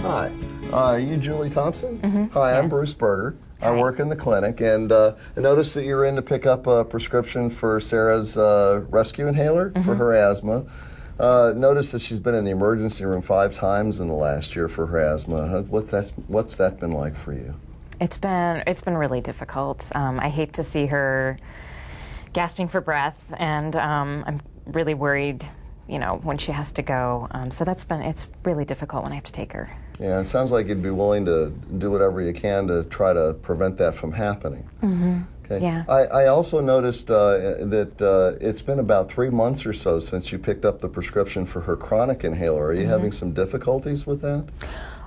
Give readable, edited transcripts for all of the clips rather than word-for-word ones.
Hi. Are you Julie Thompson? Hi, I'm Bruce Berger. I Hi. work in the clinic, and I noticed that you're in to pick up a prescription for Sarah's rescue inhaler for her asthma. Noticed that she's been in the emergency room 5 times in the last year for her asthma. What's that been like for you? It's been really difficult. I hate to see her gasping for breath, and I'm really worried, when she has to go. So it's really difficult when I have to take her. Yeah, it sounds like you'd be willing to do whatever you can to try to prevent that from happening. Okay. Yeah. I also noticed that it's been about 3 months or so since you picked up the prescription for her chronic inhaler. Are you having some difficulties with that?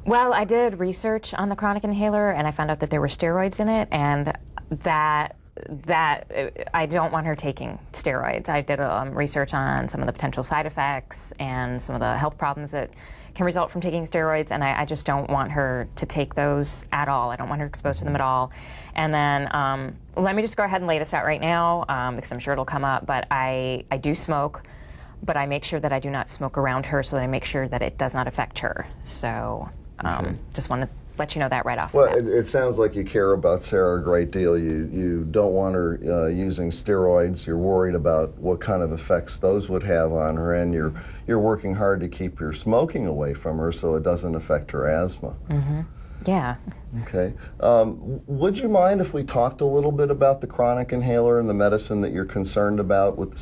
Well, I did research on the chronic inhaler, and I found out that there were steroids in it, and that I don't want her taking steroids. I did research on some of the potential side effects and some of the health problems that can result from taking steroids, and I just don't want her to take those at all. I don't want her exposed to them at all. And then let me just go ahead and lay this out right now, because I'm sure it'll come up, but I do smoke, but I make sure that I do not smoke around her, so that I make sure that it does not affect her. So just want to let you know that right off the Well, bat. it sounds like you care about Sarah a great deal. You don't want her using steroids. You're worried about what kind of effects those would have on her, and you're working hard to keep your smoking away from her so it doesn't affect her asthma. Yeah. Okay. Would you mind if we talked a little bit about the chronic inhaler and the medicine that you're concerned about with, the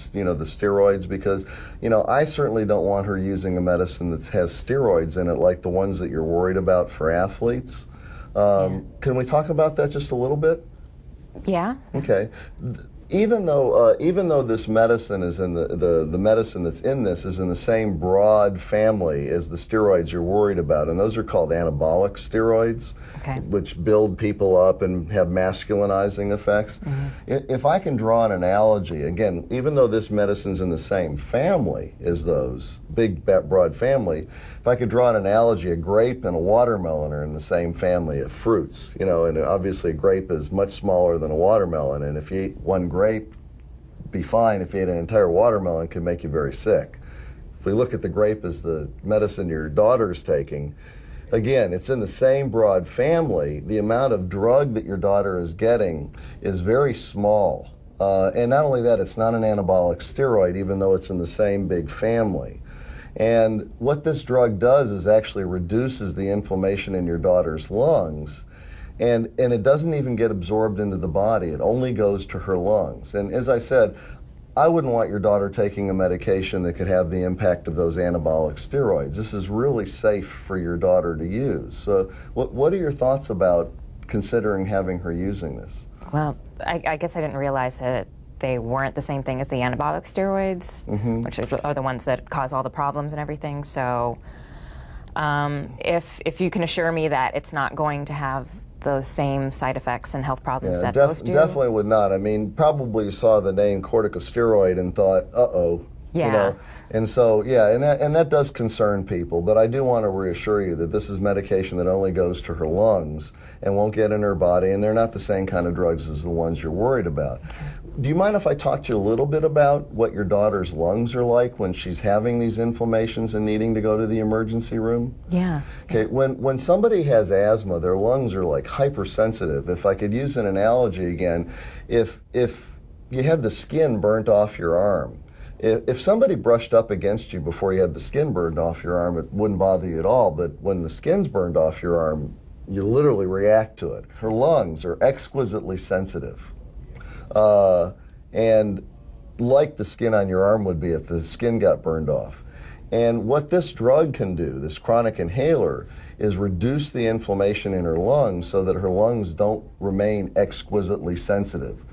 steroids? Because, I certainly don't want her using a medicine that has steroids in it like the ones that you're worried about for athletes. Can we talk about that just a little bit? Yeah. Okay. Even though this medicine is in the medicine that's in this is in the same broad family as the steroids you're worried about, and those are called anabolic steroids, which build people up and have masculinizing effects. If I can draw an analogy, again, even though this medicine's in the same family as those, big, broad family, if I could draw an analogy, a grape and a watermelon are in the same family of fruits, and obviously a grape is much smaller than a watermelon, and if you eat one grape, be fine. If you ate an entire watermelon, it could make you very sick. If we look at the grape as the medicine your daughter's taking, again, it's in the same broad family. The amount of drug that your daughter is getting is very small. And not only that, it's not an anabolic steroid, even though it's in the same big family. And what this drug does is actually reduces the inflammation in your daughter's lungs. And it doesn't even get absorbed into the body. It only goes to her lungs. And as I said, I wouldn't want your daughter taking a medication that could have the impact of those anabolic steroids. This is really safe for your daughter to use. So what are your thoughts about considering having her using this? Well, I guess I didn't realize that they weren't the same thing as the anabolic steroids, which are the ones that cause all the problems and everything. So if you can assure me that it's not going to have those same side effects and health problems that those do? Definitely would not. I mean, probably saw the name corticosteroid and thought, uh-oh. Yeah. And so, yeah, and that does concern people, but I do want to reassure you that this is medication that only goes to her lungs and won't get in her body, and they're not the same kind of drugs as the ones you're worried about. Do you mind if I talk to you a little bit about what your daughter's lungs are like when she's having these inflammations and needing to go to the emergency room? Yeah. Okay, when somebody has asthma, their lungs are like hypersensitive. If I could use an analogy again, if you had the skin burnt off your arm, if somebody brushed up against you before you had the skin burned off your arm, it wouldn't bother you at all, but when the skin's burned off your arm, you literally react to it. Her lungs are exquisitely sensitive. And like the skin on your arm would be if the skin got burned off. And what this drug can do, this chronic inhaler, is reduce the inflammation in her lungs so that her lungs don't remain exquisitely sensitive.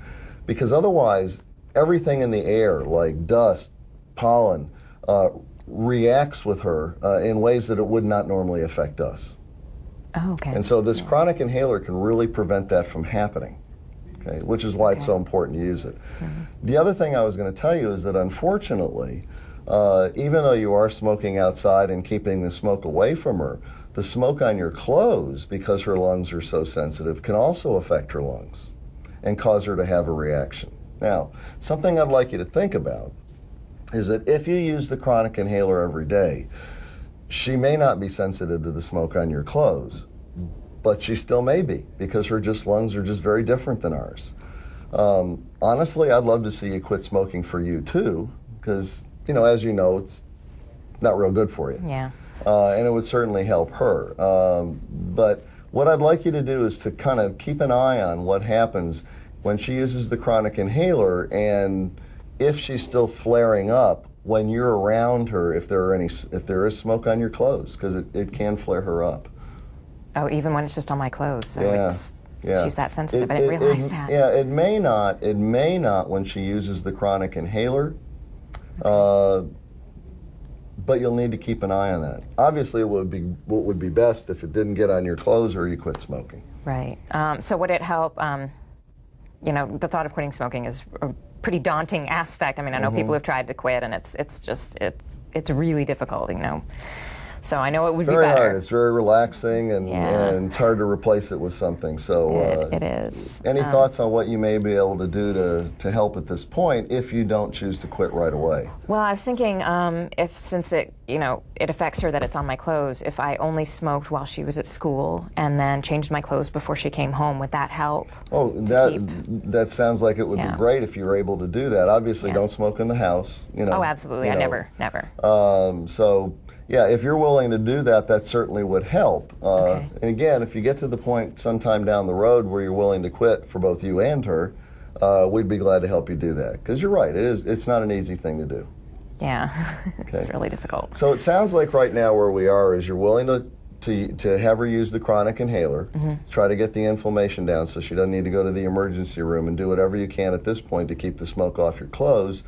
Because otherwise, everything in the air, like dust, pollen, reacts with her in ways that it would not normally affect us. Oh, okay. And so this chronic inhaler can really prevent that from happening. Okay, which is why it's so important to use it. The other thing I was going to tell you is that unfortunately, even though you are smoking outside and keeping the smoke away from her, the smoke on your clothes, because her lungs are so sensitive, can also affect her lungs and cause her to have a reaction. Now, something I'd like you to think about is that if you use the chronic inhaler every day, she may not be sensitive to the smoke on your clothes, but she still may be, because her lungs are just very different than ours. Honestly, I'd love to see you quit smoking for you too, because, as you know, it's not real good for you. Yeah. And it would certainly help her. But what I'd like you to do is to kind of keep an eye on what happens when she uses the chronic inhaler, and if she's still flaring up when you're around her, if there is smoke on your clothes, because it can flare her up. Oh, even when it's just on my clothes. So Yeah. she's that sensitive. I didn't realize that. Yeah, it may not when she uses the chronic inhaler, but you'll need to keep an eye on that. Obviously, what would be best if it didn't get on your clothes or you quit smoking. Right. So would it help, the thought of quitting smoking is a pretty daunting aspect. I mean, I know people have tried to quit, and it's really difficult, So I know it would be better. Very hard. It's very relaxing, and it's hard to replace it with something. So it is. Any thoughts on what you may be able to do to help at this point if you don't choose to quit right away? Well, I was thinking since it affects her that it's on my clothes, if I only smoked while she was at school and then changed my clothes before she came home, would that help? Oh, that sounds like it would be great if you were able to do that. Obviously, don't smoke in the house. Oh, absolutely. I never. So. Yeah, if you're willing to do that, that certainly would help. Okay. And again, if you get to the point sometime down the road where you're willing to quit for both you and her, we'd be glad to help you do that. Because you're right, it's not an easy thing to do. Yeah, Okay. It's really difficult. So it sounds like right now where we are is you're willing to have her use the chronic inhaler, try to get the inflammation down so she doesn't need to go to the emergency room, and do whatever you can at this point to keep the smoke off your clothes.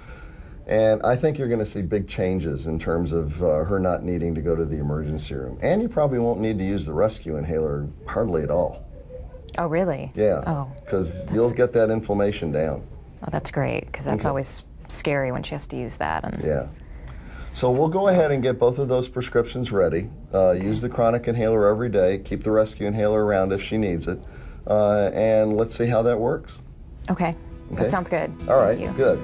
And I think you're going to see big changes in terms of her not needing to go to the emergency room. And you probably won't need to use the rescue inhaler hardly at all. Oh, really? Yeah. Oh. Because you'll get that inflammation down. Oh, that's great, because that's always scary when she has to use that. Yeah. So we'll go ahead and get both of those prescriptions ready. Use the chronic inhaler every day. Keep the rescue inhaler around if she needs it. And let's see how that works. Okay. That sounds good. All right, Thank you. good.